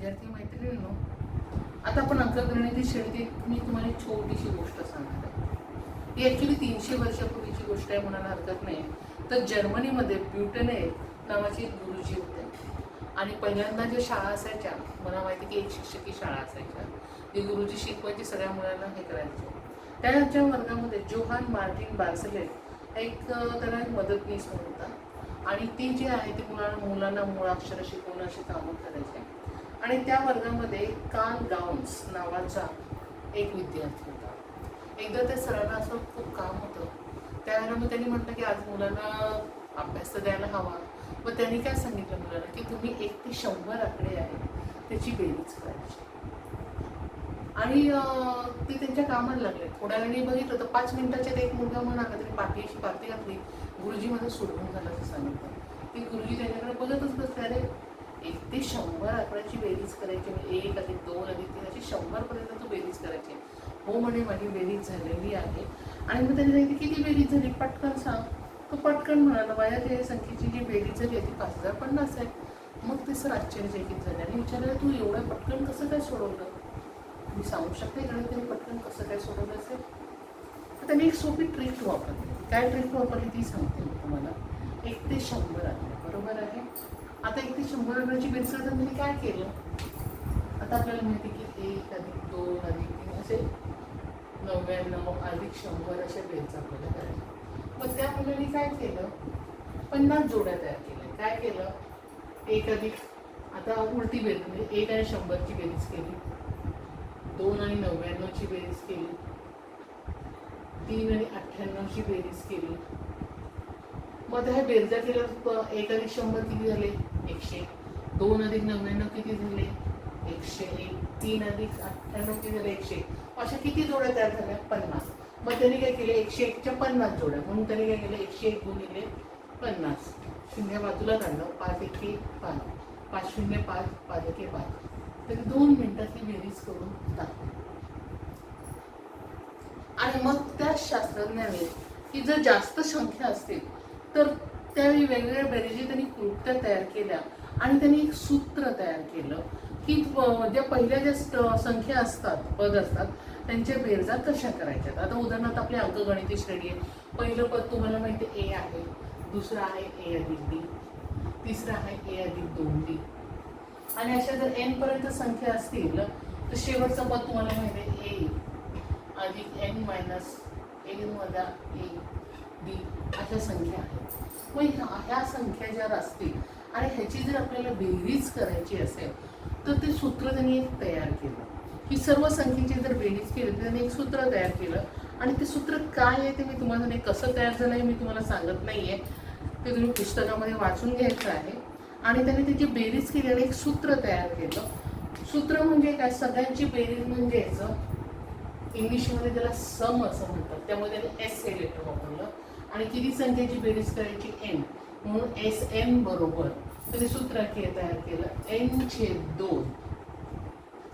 विद्यार्थी मैत्रिणींनो, आता आपण अंकगणिती श्रेणीत मी तुम्हाला एक छोटीशी गोष्ट सांगणार आहे. ही ॲक्च्युली 300 वर्षापूर्वीची गोष्ट आहे म्हणायला हरकत नाही. तर जर्मनीमध्ये ब्युटने नावाचे एक गुरुजी होते आणि पहिल्यांदा ज्या शाळा असायच्या, मला माहिती की एक शिक्षकी शाळा असायच्या, ते गुरुजी शिकवायची सगळ्या मुलांना हे करायचे. त्यांच्या वर्गामध्ये जोहान मार्टिन बार्सलेट एक त्याला एक मदतनीस म्हणून होता आणि ती जी आहे ती मुलांना मुळाक्षर शिकवणं अशी कामं करायचे. आणि त्या वर्गामध्ये कार्ल गाउन्स नावाचा एक विद्यार्थी होता. एकदा त्या सरांना असं खूप काम होतं, त्यावेळेला मग त्यांनी म्हटलं की आज मुलांना अभ्यास तर द्यायला हवा. मग त्यांनी काय सांगितलं मुलांना की तुम्ही 1 ते 100 आकडे आहेत त्याची बेरीज करायची. आणि ते त्यांच्या कामाला लागले. थोड्या वेळाने बघितलं तर 5 मिनिटाच्यात एक मुलगा म्हणाला, त्यांनी पाठी पाती घातली, गुरुजी माझं सोडवून झालं असं सांगितलं. ती गुरुजी त्यांच्याकडे बघतच बसले. अरे 1 ते 100 आकड्याची बेरीज करायची, म्हणजे 1 अधिक 2 अधिक 3 अशी 100 पर्यंत तू बेरीज करायची. हो म्हणे, माझी बेरीज झालेली आहे. आणि मग त्यांनी सांगितलं किती बेरीज झाली, पटकन सांग. तो पटकन म्हणाला, माझ्या त्या संख्येची जी बेरीज झाली आहे ती 5050 आहे. मग ते सर आश्चर्यचकित झाले आणि विचारलं, तू एवढं पटकन कसं काय सोडवलं? मी सांगू शकते गणिताने पटकन कसं काय सोडवलं असेल? तर त्यांनी एक सोपी ट्रिक वापरली. काय ट्रिक वापरली ती सांगते मी तुम्हाला. 1 ते 100 आले, बरोबर आहे. आता 1 ते 100 आकड्याची बेरीज करताना त्यांनी काय केलं? आता आपल्याला माहिती की 1 अधिक 2 अधिक 3 असे 99 अधिक 100 अशा बेरीज आपल्याला करायच्या. मग त्या मुलांनी काय केलं? 50 जोड्या तयार केल्या. काय केलं? 1 अधिक, आता उलटी बेरीज म्हणजे 1 आणि 100ची बेरीज केली, 2 आणि 99ची बेरीज केली, 3 आणि 98ची बेरीज केली. मग ह्या बेरजा केल्या. 1 अधिक 100 किती झाले? 100. 2 अधिक 99 किती झाले? 101. 3 अधिक 98 किती झाले? 100. अशा किती जोड्या तयार झाल्या? 50. मग त्यांनी काय केले? 101च्या 50 जोड्या, म्हणून त्यांनी काय केलं? 101 गुणिले 50, शून्य बाजूला काढलं, 5 एके 5, 5 शून्य 5, 5 एके 5. तरी 2 मिनिटात ही बेरीज करून टाकली. आणि मग त्या शास्त्रज्ञाने की जर जास्त संख्या असतील तर त्यावेळी वेगवेगळ्या बेरीजी त्यांनी कृत्या तयार केल्या आणि त्यांनी एक सूत्र तयार केलं की ज्या पहिल्या ज्या संख्या असतात, पद असतात, त्यांच्या बेरजा कशा करायच्यात. आता उदाहरणार्थ आपली अंकगणिती श्रेणी आहे. पहिलं पद तुम्हाला माहिती आहे ए आहे, दुसरं आहे ए अधिक डी, तिसरं आहे ए अधिक 2डी. आणि अशा जर एन पर्यंत संख्या असतील तर शेवटचं पद तुम्हाला माहिती आहे ए अधिक एन मायनस एन वजा ए डी अशा संख्या आहेत. मग ह्या संख्या जर असतील आणि ह्याची जर आपल्याला बेरीज करायची असेल तर ते सूत्र त्यांनी एक तयार केलं की सर्व संख्येची जर बेरीज केली तर त्यांनी एक सूत्र तयार केलं. आणि ते सूत्र काय आहे ते मी तुम्हाला नाही, कसं तयार झालं आहे मी तुम्हाला सांगत नाही आहे, ते तुम्ही पुस्तकामध्ये वाचून घ्यायचं आहे. आणि त्यांनी त्याची बेरीज केली आणि एक सूत्र तयार केलं. सूत्र म्हणजे काय? सगळ्यांची बेरीज म्हणजेच इंग्लिशमध्ये त्याला सम असं म्हणतात, त्यामुळे त्याने एस हे लेटर वापरलं. आणि किती संख्येची बेरीज करायची? एन, म्हणून एस एन बरोबर त्याने सूत्र तयार केलं n/2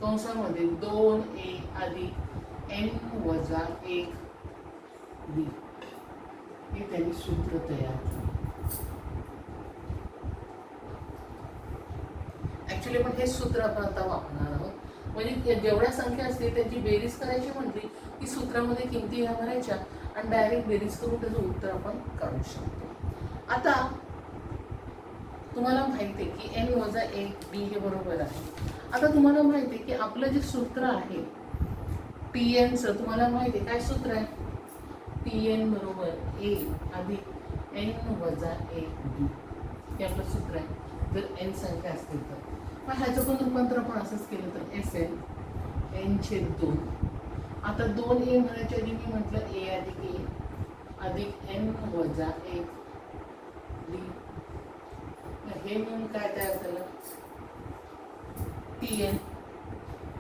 कंसामध्ये 2a अधिक n वजा 1b. हे त्यांनी सूत्र तयार केलं. ऍक्च्युली पण हे सूत्र आपण आता वापरणार आहोत. म्हणजे जेवढ्या संख्या असतील त्यांची बेरीज करायची म्हटली की सूत्रामध्ये किमती ह्या भरायच्या आणि डायरेक्ट बेरीज करून त्याचं उत्तर आपण काढू शकतो. आता तुम्हाला माहिती आहे की एन वजा 1b हे बरोबर आहे. आता तुम्हाला माहिती आहे की आपलं जे सूत्र आहे टीएनचं, तुम्हाला माहिती आहे काय सूत्र आहे? टीएन बरोबर ए अधिक एन वजा 1b हे आपलं सूत्र आहे जर एन संख्या असतील तर. मग ह्याचं पण रूपांतर आपण असंच केलं तर एस एन n/2. आता 2a म्हणायच्या आधी मी म्हटलं ए अधिक ए अधिक एन वजा 1b. हे म्हणून काय तयार झालं? टीएन.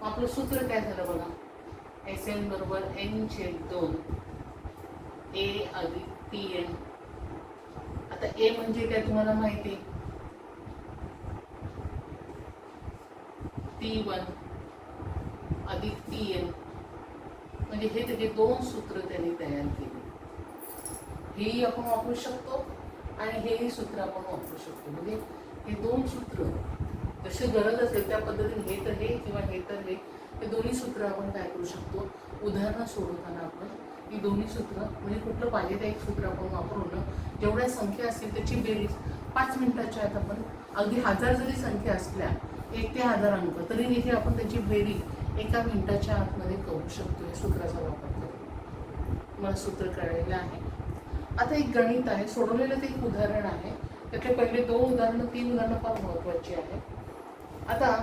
आपलं सूत्र काय झालं बघा? एस एन बरोबर n/2 ए अधिक टीएन. आता ए म्हणजे काय तुम्हाला माहिती? T1 अधिक टीएन. म्हणजे हे त्याचे 2 सूत्र त्यांनी तयार केले. हेही आपण वापरू शकतो आणि हेही सूत्र आपण वापरू शकतो. म्हणजे हे 2 सूत्र जशी गरज असेल त्या पद्धतीने हे हे दोन्ही सूत्र आपण काय करू शकतो, उदाहरणं सोडवताना आपण ही दोन्ही सूत्र म्हणजे कुठलं पाहिजे ते एक सूत्र आपण वापरून जेवढ्या संख्या असतील त्याची बेरीज 5 मिनिटाच्या आत आपण, अगदी 1000 जरी संख्या असल्या 1 ते 1000 अंक तरी देखील आपण त्याची बेरीज 1 मिनिटाच्या आतमध्ये करू शकतो या सूत्राचा वापर करून. मला सूत्र कळलेलं आहे. आता एक गणित आहे, सोडवलेलं ते एक उदाहरण आहे. त्यातले पहिले 2 उदाहरणं 3 उदाहरणं फार महत्त्वाची आहेत. आता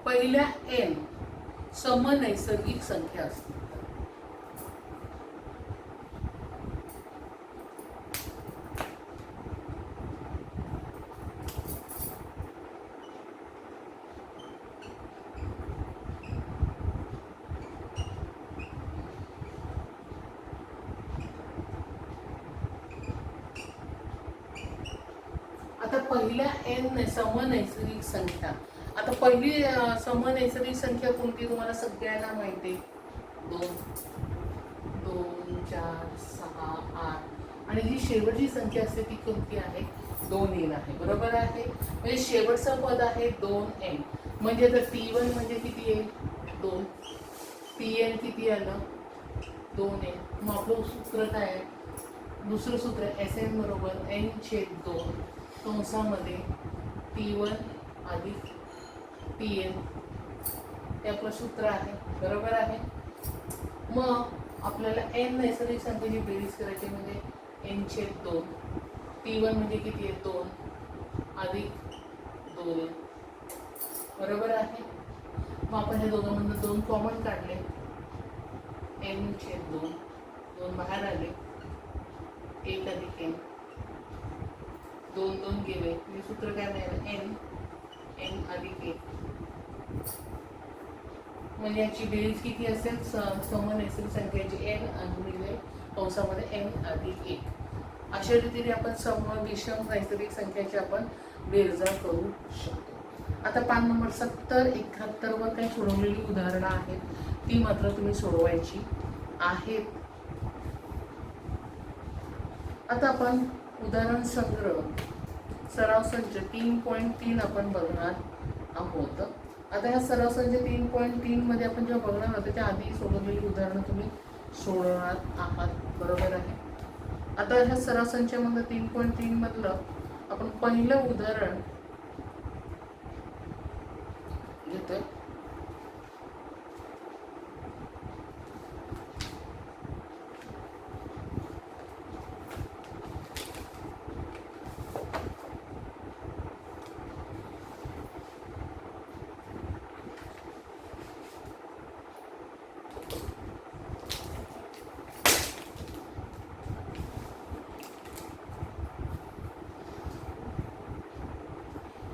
पहिल्या n समनैसर्गिक संख्या असतील. आता पहिल्या n समनैसर्गिक संख्या, आता पहिली समनैसर्गिक संख्या कोणती तुम्हाला सगळ्यांना माहिती आहे, 2, 2, 4, 6, 8 आणि जी शेवटची संख्या असते ती कोणती आहे, 2n आहे. बरोबर आहे. म्हणजे शेवटचं पद आहे 2n. म्हणजे आता t1 म्हणजे किती आहे, 2. tn किती आलं, 2n. मग आपलं सूत्र काय आहे, दुसरं सूत्र Sn बरोबर n/2 कंसामध्ये t1 अधिक tn हे आपलं सूत्र आहे. बरोबर आहे. मग आपल्याला n नैसर्गिक संख्येची बेरीज करायची म्हणजे n/2. t1 म्हणजे किती आहे, 2 अधिक 2n. बरोबर आहे. मग आपण हे दोघांमधून 2 कॉमन काढले, n/2 2 बाहेर आले, 1 अधिक n, 2 2 गेले. हे सूत्र काय मिळालं, n अधिक 1. म्हणजे याची बेरीज किती असेल, समनैसर्गिक संख्येची n गुणिले कंसामध्ये n अधिक 1. अशा रीतीने आपण सम विषम नैसर्गिक संख्याची आपण बेरजा करू शकतो. आता पान नंबर 70, 71 वर काही सोडवलेली उदाहरणं आहेत, ती मात्र तुम्ही सोडवायची आहेत. आता आपण उदाहरण संग्रह सराव संच 3.3 आपण बघणार आहोत. आता ह्या सराव संच 3.3 मध्ये आपण जेव्हा बघणार आहोत त्या आधी सोडवलेली उदाहरणं तुम्ही सोडवणार आहात. बरोबर आहे. आता ह्या सराव संचामध्ये 3.3 मधलं आपण पहिलं उदाहरण घेतोय.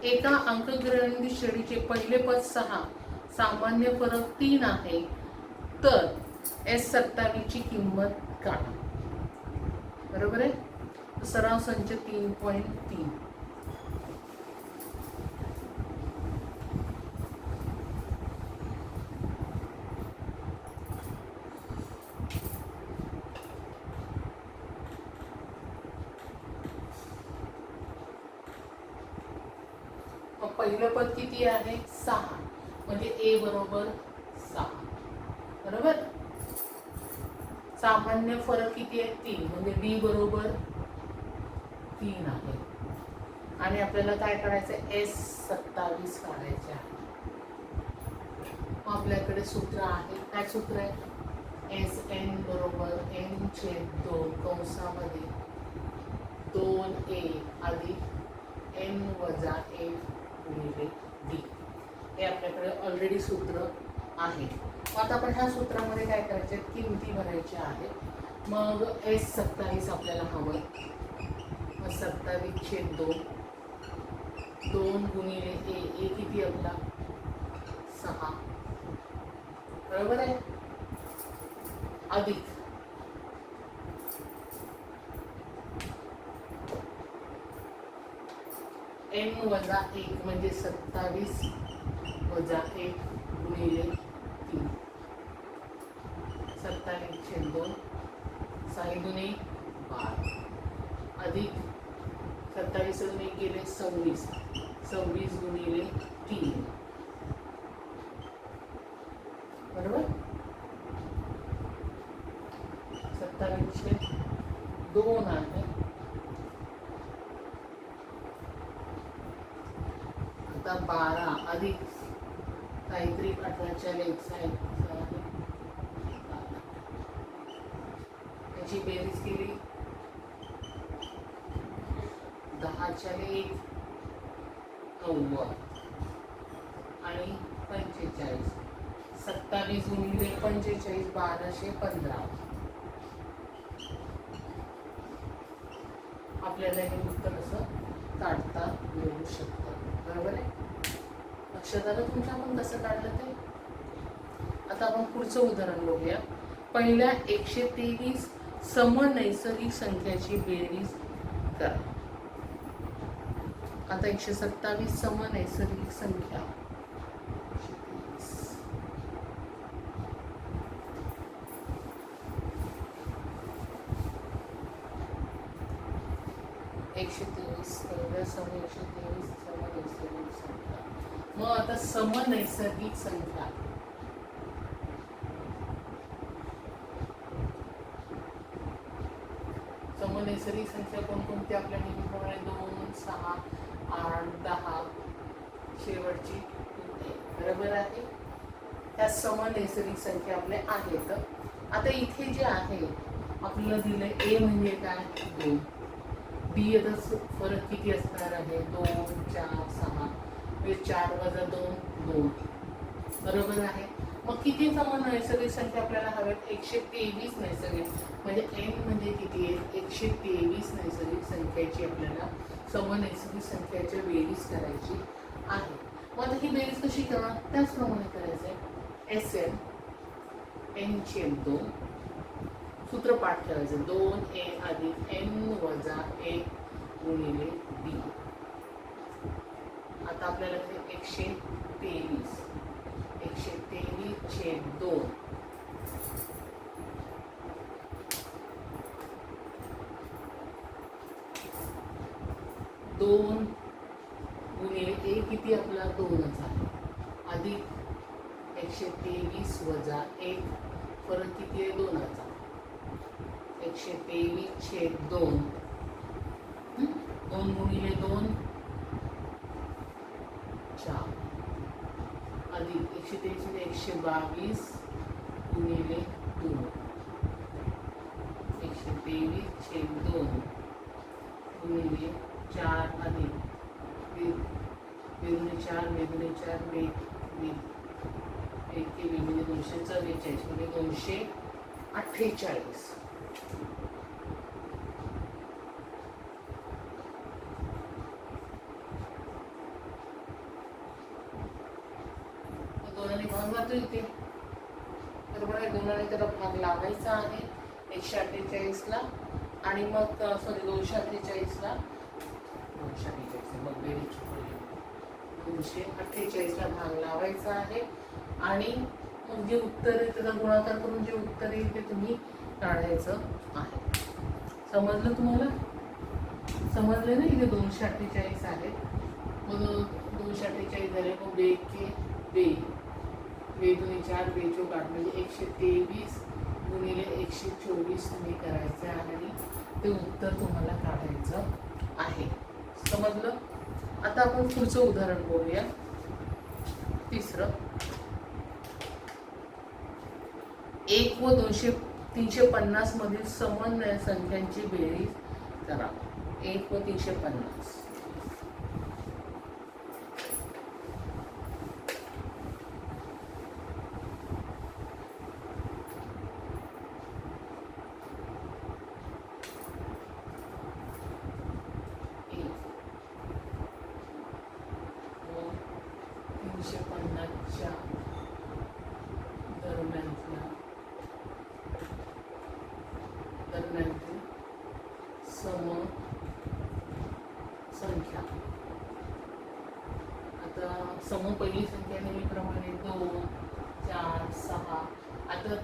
एका अंकगणित श्रेणीचे पहिले पद 6, सामान्य फरक 3 आहे, तर S27 ची किंमत काढा. बरोबर आहे. सराव संच 3.3. पहिलं पद किती आहे, 6. म्हणजे a बरोबर 6. बरोबर. सामान्य फरक किती आहे, 3. म्हणजे b बरोबर 3 आहे. आणि आपल्याला काय करायचं आहे, S27 काढायचे आहे. आपल्याकडे सूत्र आहे, काय सूत्र आहे, Sn बरोबर n/2 कंसामध्ये 2a अधिक n वजा 1 गुणिले d. हे आपल्याकडे ऑलरेडी सूत्र आहे. मग आता आपण ह्या सूत्रामध्ये काय करायचे, किमती भरायच्या आहेत. मग S27 आपल्याला हवं. मग 27/2 2 गुणिले a किती आपला 6. बरोबर आहे. अधिक n वजा 1 म्हणजे 27 वजा 1 गुणिले 3. 27/2 6 दुने 12 अधिक 27 अजून 1 गेले 26. 26 गुणिले 3 बरोबर. 27/2 आहे. आता 12 अधिक काहीतरी 18च्या लेखचा आहे त्याची बेरीज केली 10च्या लेख 90 आणि 45. 27 गुणिले 45 1215. आपल्याला हे उत्तर असं काढता येऊ शकतं. बरोबर आहे. लक्षात आलं तुमच्या आपण कसं काढलं ते. आता आपण पुढचं उदाहरण बघूया. पहिल्या 123 समनैसर्गिक संख्याची बेरीज करा. आता 127 समनैसर्गिक संख्या 123 समनैसर्गिक संख्या. मग आता समनैसर्गिक संख्या समनैसर्गिक संख्या कोणकोणती आपल्या नेहमीप्रमाणे 2 6 8 10 शेवटची 2. बरोबर आहे. त्या समनैसर्गिक संख्या आपल्या आहेत. आता इथे जे आहे आपल्याला दिलंय a म्हणजे काय 2. b याचा फरक किती असणार आहे 2 4 6 म्हणजे 4 वजा 2 2. बरोबर आहे. मग किती समनैसर्गिक संख्या आपल्याला हव्यात 123 नैसर्गिक म्हणजे n म्हणजे किती आहे 123 नैसर्गिक संख्याची आपल्याला समनैसर्गिक संख्याची बेरीज करायची आहे. मग आता ही बेरीज कशी करणार त्याचप्रमाणे करायचं आहे. Sm n/2 सूत्र पाठ ठेवायचं 2a अधिक n वजा 1 गुणिले b. आता आपल्याला 123 123/2 2 गुणिले 1 किती आपला 2च आहे अधिक 123 वजा 1 फरक किती आहे 2चा 123/2 2 गुणिले 2 4 अधिक 123 122 गुणिले 2 123/2 गुणिले 4 अधिक 2 4 2 4 2 1 म्हणजे 244 म्हणजे 248. दोनाने भाग जातो इथे. बरोबर आहे. दोनाने त्याला भाग लावायचा आहे 148 ला आणि मग सॉरी 248 ला 248 मग बेरीज 248 ला भाग लावायचा आहे आणि मग जे उत्तर आहे त्याचा गुणाकार करून जे उत्तर येईल ते तुम्ही काढायचं आहे. समजलं तुम्हाला. समजले ना. इथे 248 आहे. मग 248 झाले. मग बे के बे 2 4 2 4 8 म्हणजे 123 गुणिले 124 तुम्ही करायचं आहे आणि ते उत्तर तुम्हाला काढायचं आहे. समजलं. आता आपण पुढचं उदाहरण बघूया. तिसरं 1 व 350 मधील समान संख्यांची बेरीज करा. 1 व 350 350च्या दरम्यानची सम संख्या आता पहिली संख्या नेहमीप्रमाणे 2, 4, 6. आता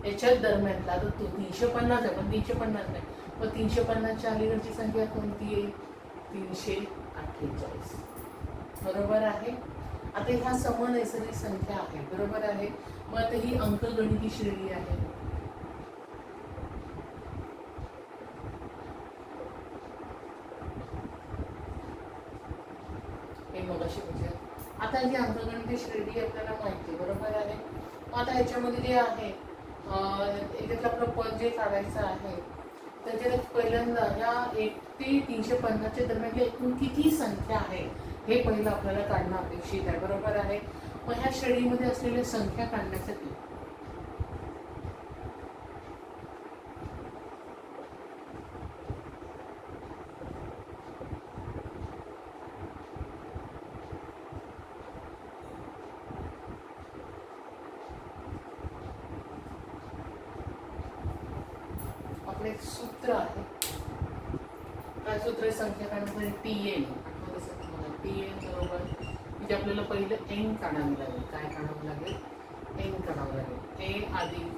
याच्यात दरम्यानला आता 350 आहे, पण 350 नाही, मग 350च्या अलीकडची संख्या कोणती आहे? 348. बरोबर आहे. आता ह्या समनैसर्गिक संख्या आहे, बरोबर आहे. मग आता ही अंकगणिती श्रेणी आहे. हे मग अशी म्हणजे आता ही अंकगणिती श्रेणी आपल्याला माहिती आहे, बरोबर आहे. आता ह्याच्यामध्ये जे आहे याच्यात आपलं पद जे काढायचं आहे त्याच्यात पहिल्यांदा या 1 ते 350च्या दरम्यान एकूण किती संख्या आहे हे पहिलं आपल्याला काढणं अपेक्षित आहे, बरोबर आहे. मग ह्या श्रेणीमध्ये असलेल्या संख्या काढण्यासाठी आपलं एक सूत्र आहे. काय सूत्र आहे संख्या काढण्यासाठी? TN. TN बरोबर म्हणजे आपल्याला पहिलं n काढावं लागेल. काय काढावं लागेल? n काढावं लागेल. a अधिक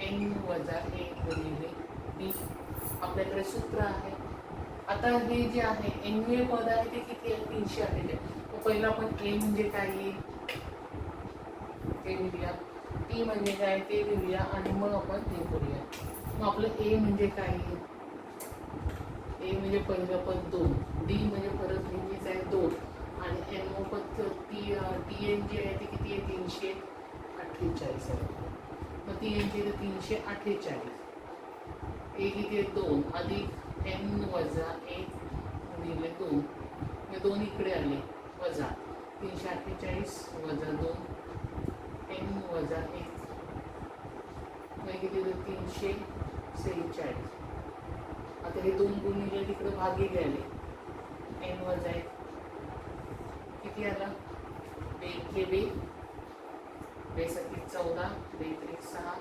n वजा 1 गुणिले b. आपल्याकडे सूत्र आहे. आता हे जे आहे n पद आहे ते किती आहे? 308. मग पहिलं आपण a म्हणजे काय येईल ते लिहूया, t म्हणजे काय ते लिहूया आणि मग आपण हे करूया. मग आपलं a म्हणजे काय येईल? a म्हणजे पहिलं पद 2, d म्हणजे परत नेहमीच आहे 2 आणि n पद TN जे आहे ते किती आहे? 348 आहे. मग TN चे 348. a किती आहे? 2 अधिक n वजा 1 गुणिले 2. हे 2 इकडे आले वजा 348 वजा 2 n वजा 1 किती 346. आता हे 2 गुणिले तिकडे भागी गेले n वजा 1 किती आला? 2 बे 14 2 6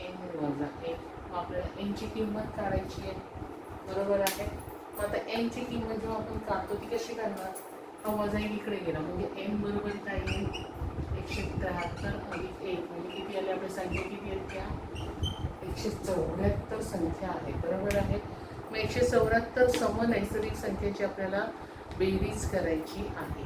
n वजा 1. आपल्याला n ची किंमत काढायची आहे, बरोबर आहे. मग आता n ची किंमत जेव्हा आपण काढतो ती कशी काढणार? हा वजा 1 इकडे गेला म्हणजे n बरोबर काय येईल? 173 अधिक 1 म्हणजे किती आले? आपल्या संख्या किती आहेत? त्या 174 संख्या आहे, बरोबर आहे. मग 174 समनैसर्गिक संख्येची आपल्याला बेरीज करायची आहे.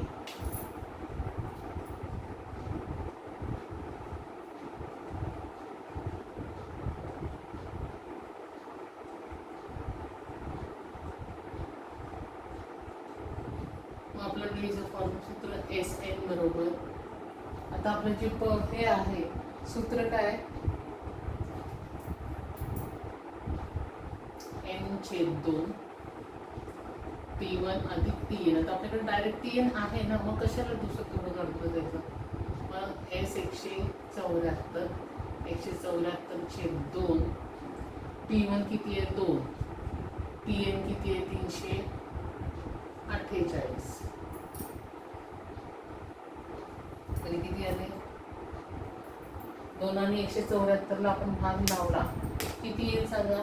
मग आपलं बेरीजचं फॉर्म्युला सूत्र SN बरोबर. आता आपलं जे हे आहे सूत्र काय? n/2 T1 अधिक Tn. आता आपल्याकडे डायरेक्ट Tn आहे ना, मग कशाला दुसरं तेवढं काढतो त्याचं? मग S 174 174/2. T1 किती आहे? 2. Tn किती आहे? 348. तरी किती आले? 2 आणि 174 ला आपण भाग लावला किती येईल सांगा?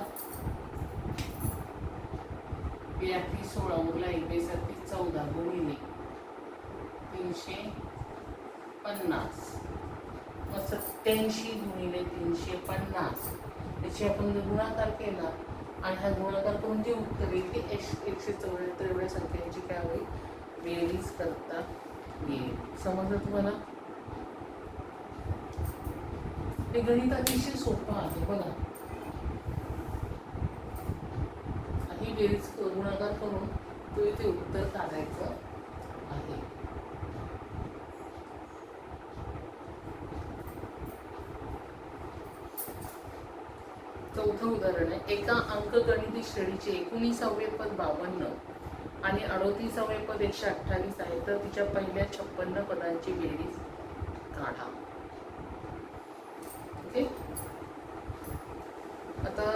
16 उरला 1 14 गुणिले 350. मग 87 गुणिले 350 त्याची आपण गुणाकार केला आणि हा गुणाकार करून जे उत्तर येईल ते 174 एवढ्या संख्यांची काय होईल? बेरीज करता येईल. समजलं तुम्हाला? हे गणित अतिशय सोपं आहे बघा. ही बेरीज गुणाकार करून तो इथे उत्तर काढायचं आहे. चौथं उदाहरण आहे. एका अंकगणिती श्रेणीचे 19वे पद 52 आणि 38वे पद 128 आहे, तर तिच्या पहिल्या 56 पदांची बेरीज काढा. ओके. आता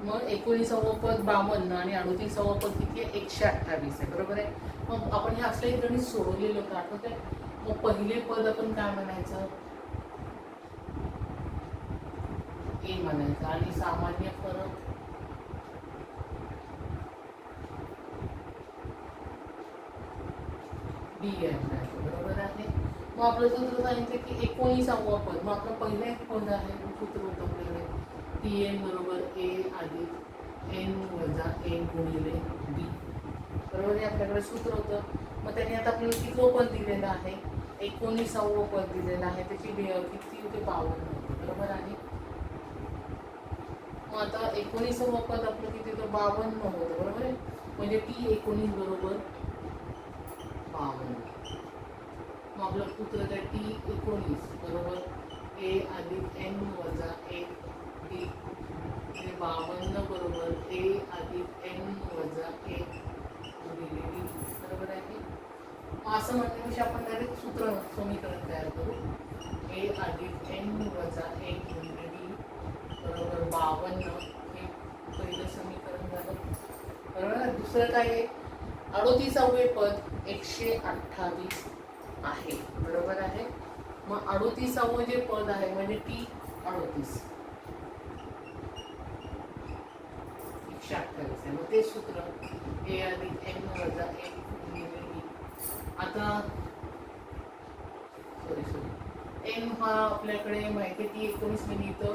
मग 19वे पद 52 आणि 38वे पद किती आहे 128 आहे, बरोबर आहे. मग आपण हे असले गणित सोडवलेलं होतं, आठवत आहे. मग पहिले पद आपण काय म्हणायचं, ए म्हणायचं, आणि सामान्य फरक बी आहे म्हणायचं, बरोबर आहे. मग आपलं सूत्र सांगितलं की 19वे पद, मग आपलं पहिलं एक पद आहे, सूत्र होतं आपल्याकडे टी एन बरोबर ए अधिक एन वजा ए गुणिले बी, बरोबर आहे. आपल्याकडे सूत्र होतं. मग त्याने आता आपल्याला किती पद दिलेलं आहे, 19वे पद दिलेलं आहे, त्याची किती होते 52 होते, बरोबर आहे. मग आता 19वे पद आपलं किती होतं 52 होतं, बरोबर आहे. म्हणजे टी 19 बरोबर 52. मग आपलं सूत्र काय टी 19 बरोबर ए अधिक एन वजा ए बी, 52 बरोबर ए अधिक एन वजा ए गुणिले बी, बरोबर आहे. मग असं म्हणण्यापेक्षा आपण डायरेक्ट सूत्र समीकरण तयार करू, ए अधिक एन वजा ए गुणिले बी बरोबर 52, हे पहिलं समीकरण झालं, बरोबर. दुसरं काय आहे, 38वे पद 128 आहे, बरोबर आहे. मग 38वे जे पद आहे म्हणजे टी 38 128 आहे. मग ते सूत्र ए अधिक एन वजा ए गुणिले बी. आता सॉरी एन हा आपल्याकडे माहिती आहे टी 19 मी लिहितो,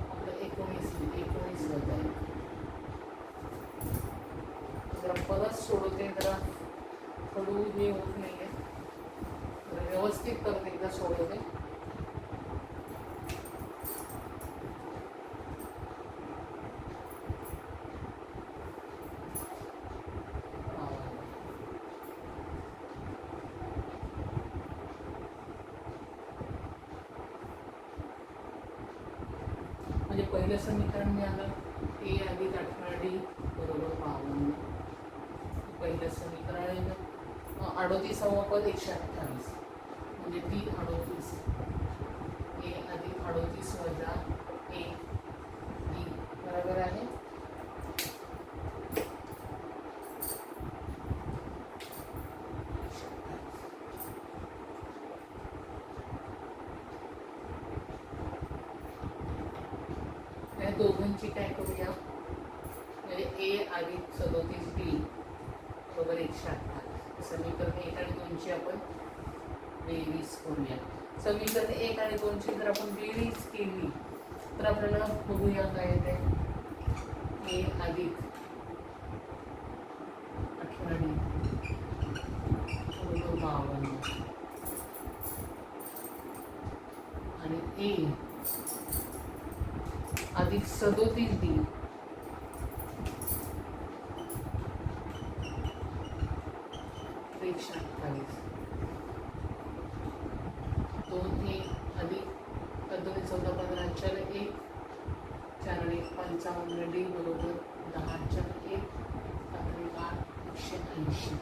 आपलं 19 वजा आहे. जरा परत सोडवते, जरा हळू हे होत नाही आहे, व्यवस्थित परत एकदा सोडवते. म्हणजे पहिलं समीकरण मिळालं ए अधिक 18d बरोबर 52, पहिलं समीकरण आहे. 38वे पद 128 म्हणजे टी 38 ए अधिक 38 वजा ए बी, बरोबर आहे. या दोघांची काय करूया, म्हणजे ए अधिक 37d बरोबर 128, समीकरण 1 आणि 2 ची आपण बेरीज करूया. समीकरण 1 आणि 2 ची जर आपण बेरीज केली तर आपल्याला बघूया काय येते, ए अधिक 18d बरोबर 52 आणि ए अधिक 37d = 128, 2 ए अधिक 2 14 15 4 1 4 1 55d बरोबर 10 4 1 180.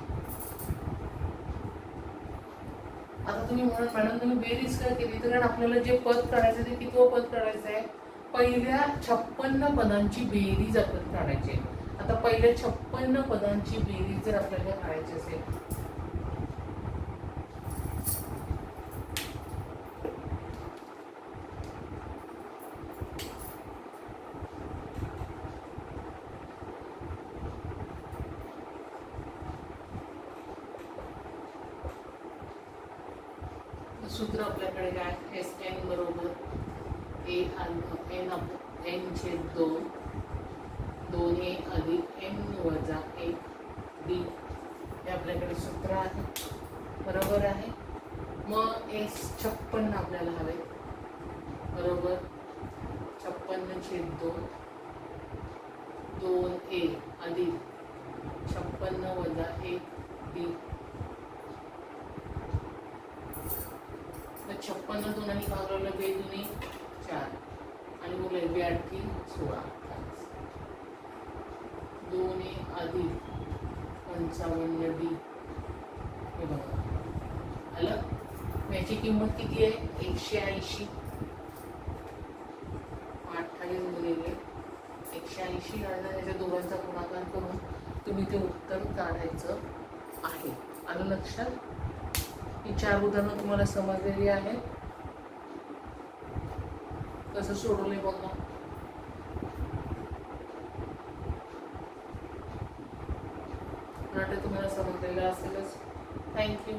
आता तुम्ही म्हणून मॅडम तुम्ही बेरीज काय केली, तर आपल्याला जे पद काढायचं ते कितवं पद काढायचं आहे, पहिल्या 56 पदांची बेरीज आपण काढायची आहे. आता पहिल्या 56 पदांची बेरीज जर आपल्याला काढायची असेल, सूत्र आपल्याकडे काय, एस एन बरोबर ए एन छेद 2 2a अधिक एन वजा 1 बी, हे आपल्याकडे सूत्र आहे, बरोबर आहे. मग एस 56 आपल्याला हवे, बरोबर 56/2 2a अधिक 56 वजा 1 बी, 56 दोनांनी भागवलं 2 दुनी 4 आणि बोलले 2 8 16, 2a अधिक 55d, हे बघा आलं. याची किंमत किती आहे 180, 28 गुणिले 180 80 आणि याच्या दोघांचा गुणाकार करून तुम्ही ते उत्तर काढायचं आहे. आलं लक्षात? ही 4 उदाहरणं तुम्हाला समजलेली आहेत. कसं सोडवले बघा. नाटक तुम्हाला समजलेलं असेलच. थँक्यू.